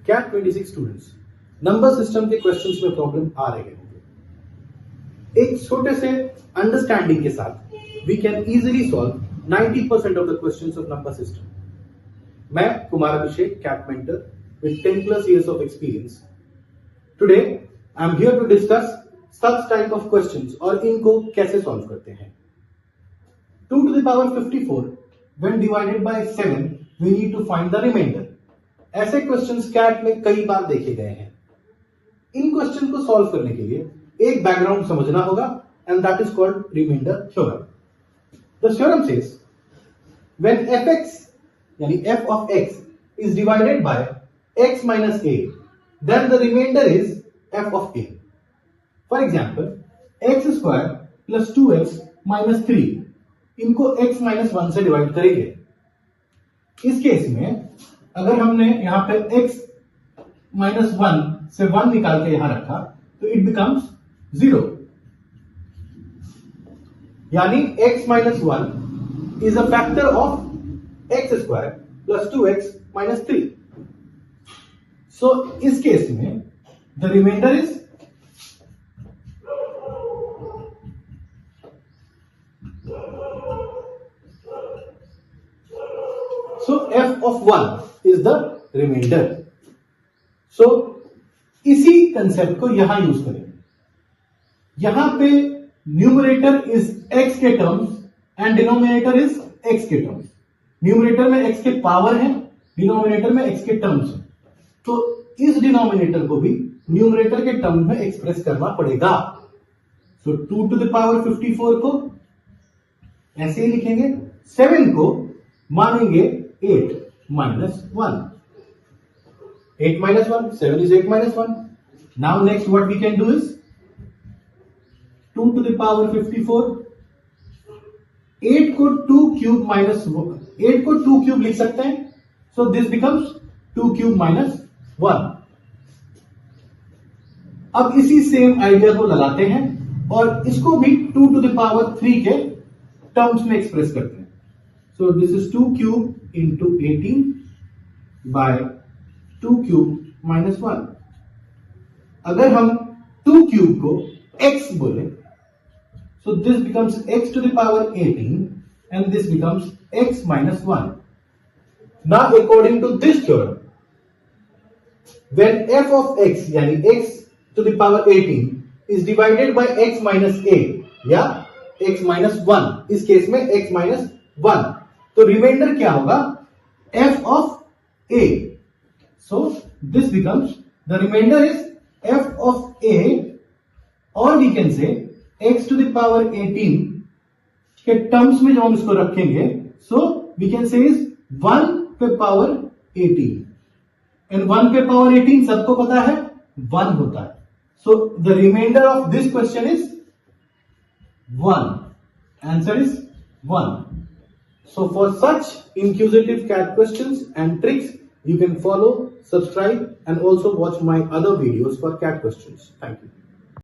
Cat 26 students, number system के questions में problem आ रहे होंगे। एक छोटे से अंडरस्टैंडिंग के साथ we can easily solve 90% of the questions of number system. मैं Kumar Abhishek, CAT mentor with 10 plus years of experience. Today I am here to discuss such type of questions और इनको कैसे सॉल्व करते हैं। 2 to the power 54 when divided by 7 we need to find the remainder। ऐसे questions cat में कई बार देखे गए हैं। इन क्वेश्चन को सॉल्व करने के लिए एक बैकग्राउंड समझना होगा and that is called remainder theorem. The theorem says when fx यानी f of x is divided by x minus a, then the remainder is f of a. For example, x square plus 2x minus 3 इनको x minus 1 से divide करेंगे। इस case में अगर हमने यहां पे x minus 1 से 1 निकाल के यहां रखा तो इट बिकम्स 0, यानी x minus 1 is a factor of x square plus 2x minus 3. So इस केस में the remainder is f of 1 is the remainder. So इसी कंसेप्ट को यहां यूज करेंगे। यहां पे न्यूमरेटर इज x के terms and denominator is x के टर्म्स। न्यूमरेटर में x के पावर है, डिनोमिनेटर में x के टर्म्स है। तो इस डिनोमिनेटर को भी न्यूमरेटर के टर्म में एक्सप्रेस करना पड़ेगा। सो 2 टू द पावर 54 को ऐसे ही लिखेंगे, 7 को मानेंगे 8 minus 1। 8 minus 1, 7 is 8 minus 1। Now next what we can do is 2 to the power 54, 8 को 2 cube minus 1, 8 को 2 cube लिख सकते हैं। So this becomes 2 cube minus 1। अब इसी सेम आइडिया को लगाते हैं और इसको भी 2 to the power 3 के टर्म्स में एक्सप्रेस करते हैं। So this is 2 cube into 18 by 2 cube minus 1। अगर हम 2 क्यूब को x बोले so this becomes x to the power 18 and this becomes x minus 1। Now according to this theorem, when f of x यानी x to the power 18 is divided by x minus a या x minus 1, इस case में x minus 1, तो reminder क्या होगा? f of a। So this becomes the remainder is f of a, or we can say x to the power 18 के terms में जो हम इसको रखेंगे, so we can say is 1 पे पावर 18 एंड 1 पे पावर 18 सबको पता है 1 होता है। So the remainder of this question is 1। Answer is 1। So for such inquisitive CAT questions and tricks you can follow, subscribe and also watch my other videos for CAT questions. Thank you.